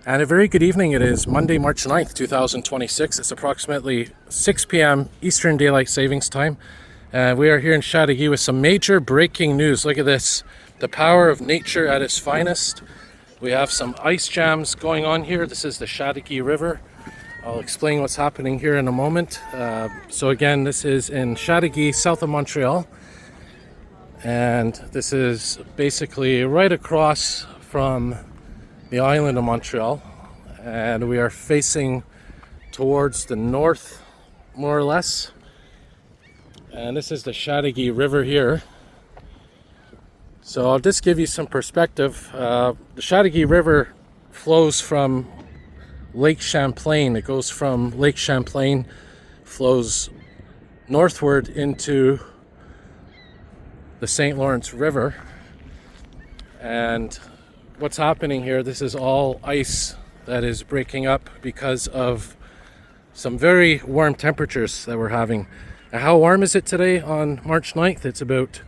And a very good evening. It is Monday, March 9th, 2026. It's approximately 6 p.m. Eastern Daylight Savings Time. We are here in Chateauguay with some major breaking news. Look at this. The power of nature at its finest. We have some ice jams going on here. This is the Chateauguay River. I'll explain what's happening here in a moment. So again, this is in Chateauguay, south of Montreal. And this is basically right across from the island of Montreal, and we are facing towards the north, more or less. And this is the Chateauguay River here. So I'll just give you some perspective. The Chateauguay River flows from Lake Champlain. It goes from Lake Champlain, flows northward into the St. Lawrence River. And what's happening here, this is all ice that is breaking up because of some very warm temperatures that we're having. And how warm is it today on March 9th? It's about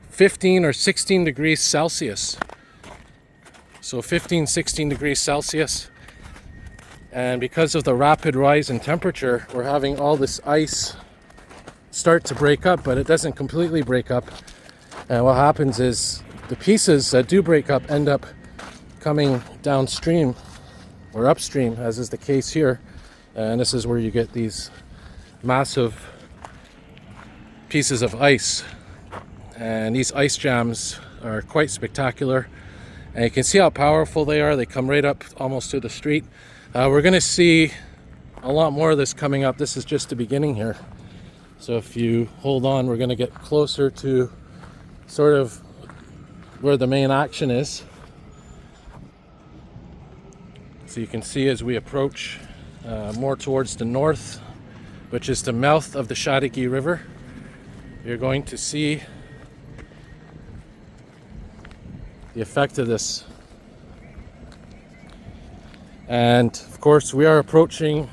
15 or 16 degrees Celsius. So 15, 16 degrees Celsius. And because of the rapid rise in temperature, we're having all this ice start to break up, but it doesn't completely break up. And what happens is the pieces that do break up end up coming downstream or upstream, as is the case here. And this is where you get these massive pieces of ice. And these ice jams are quite spectacular. And you can see how powerful they are. They come right up almost to the street. We're going to see a lot more of this coming up. This is just the beginning here. So if you hold on, we're going to get closer to sort of where the main action is. So you can see as we approach more towards the north, which is the mouth of the Chateauguay River, you're going to see the effect of this. And of course, we are approaching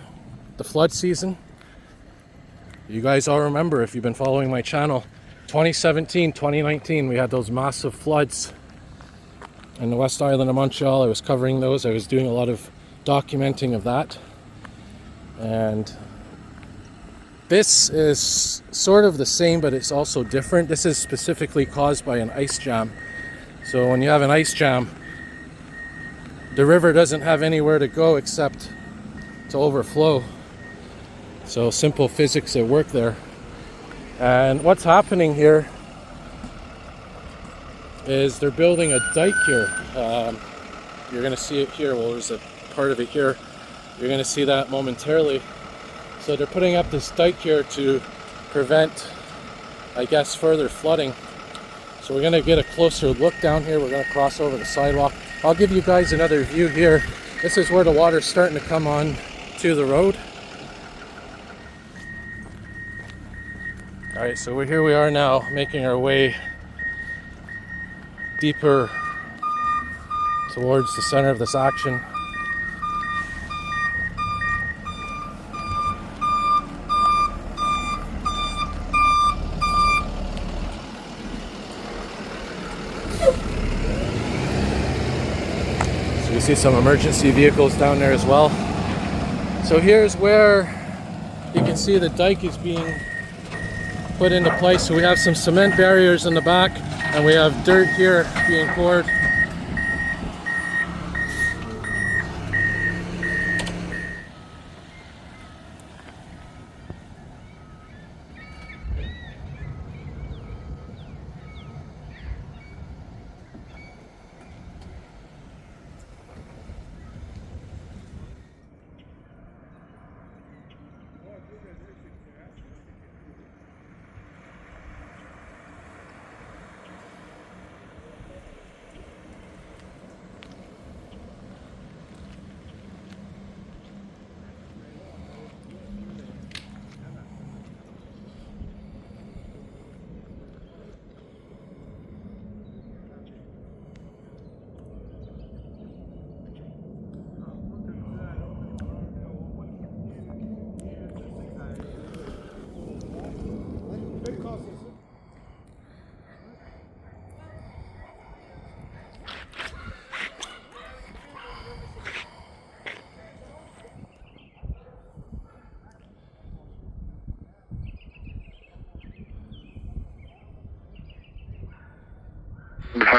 the flood season. You guys all remember, if you've been following my channel, 2017, 2019, we had those massive floods in the West Island of Montreal. I was covering those. I was doing a lot of documenting of that. And this is sort of the same, but it's also different. This is specifically caused by an ice jam. So when you have an ice jam, the river doesn't have anywhere to go except to overflow. So simple physics at work there. And what's happening here is they're building a dike here. You're going to see it here. Well, there's a part of it here. You're going to see that momentarily. So they're putting up this dike here to prevent, I guess, further flooding. So we're going to get a closer look down here. We're going to cross over the sidewalk. I'll give you guys another view here. This is where the water's starting to come on to the road. All right, so here we are now, making our way deeper towards the center of this action. So you see some emergency vehicles down there as well. So here's where you can see the dike is being put into place. So we have some cement barriers in the back, and we have dirt here being poured.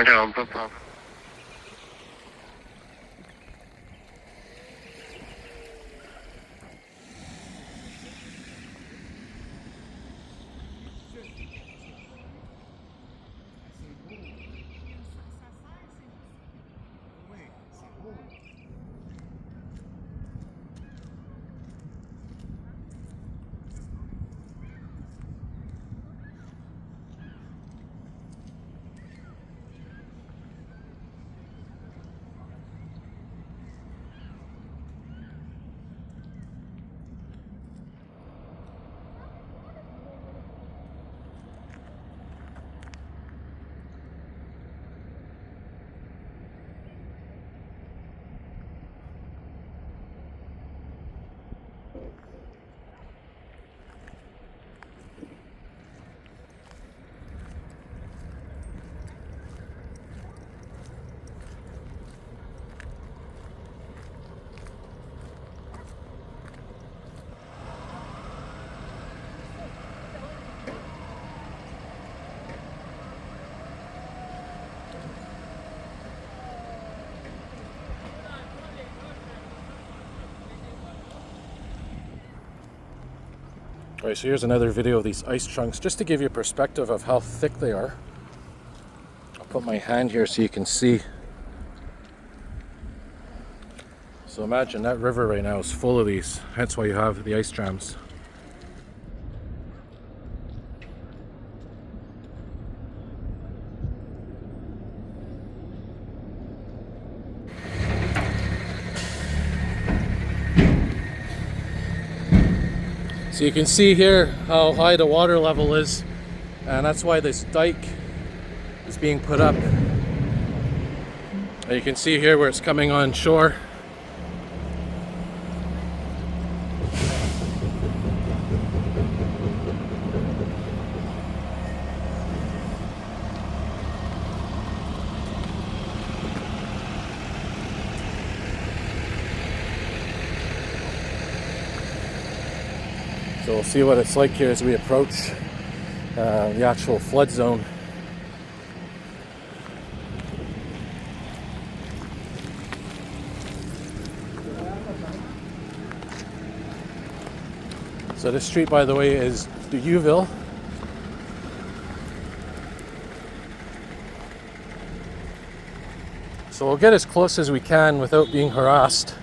Ouais, on peut pas. Alright, so here's another video of these ice chunks, just to give you a perspective of how thick they are. I'll put my hand here so you can see. So imagine that river right now is full of these, hence why you have the ice jams. So you can see here how high the water level is, and that's why this dike is being put up. And you can see here where it's coming on shore. So we'll see what it's like here as we approach the actual flood zone. So this street, by the way, is Duyuville. So we'll get as close as we can without being harassed,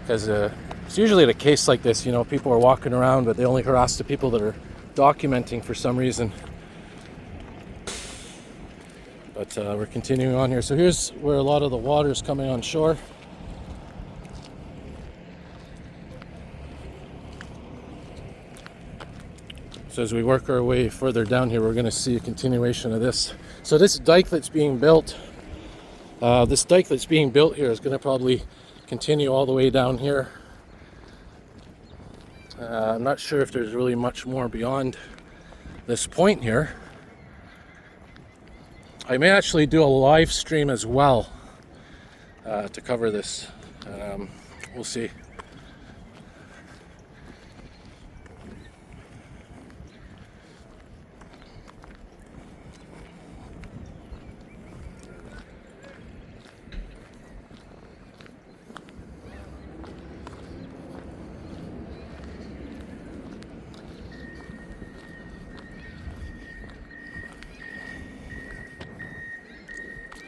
because it's usually the case like this, you know, people are walking around, but they only harass the people that are documenting for some reason. But we're continuing on here. So here's where a lot of the water is coming on shore. So as we work our way further down here, we're going to see a continuation of this. So this dike that's being built, here is going to probably continue all the way down here. I'm not sure if there's really much more beyond this point here. I may actually do a live stream as well to cover this. We'll see.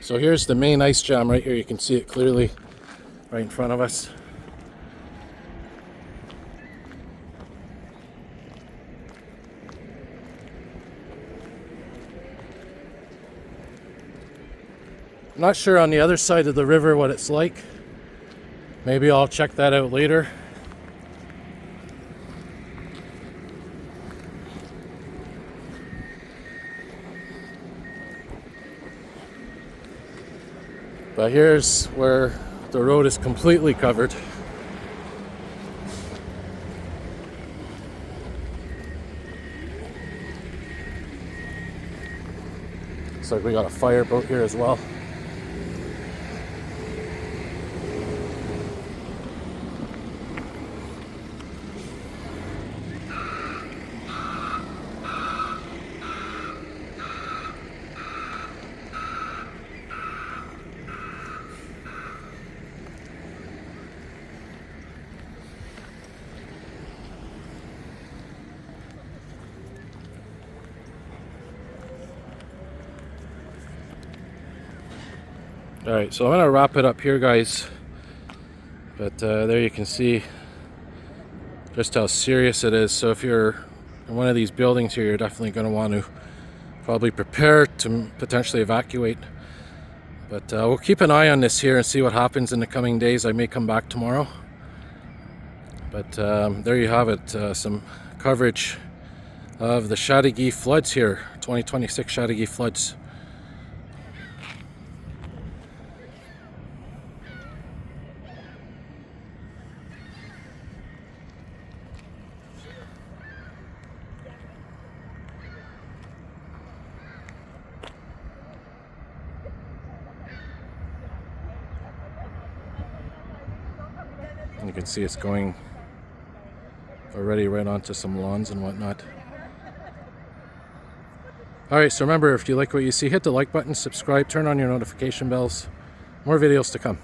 So here's the main ice jam right here. You can see it clearly right in front of us. I'm not sure on the other side of the river what it's like. Maybe I'll check that out later. But here's where the road is completely covered. Looks like we got a fireboat here as well. Alright, so I'm going to wrap it up here, guys. But there you can see just how serious it is. So if you're in one of these buildings here, you're definitely going to want to probably prepare to potentially evacuate. But we'll keep an eye on this here and see what happens in the coming days. I may come back tomorrow. But there you have it, some coverage of the Chateauguay floods here, 2026 Chateauguay floods. You can see it's going already right onto some lawns and whatnot. Alright, so remember, if you like what you see, hit the like button, subscribe, turn on your notification bells. More videos to come.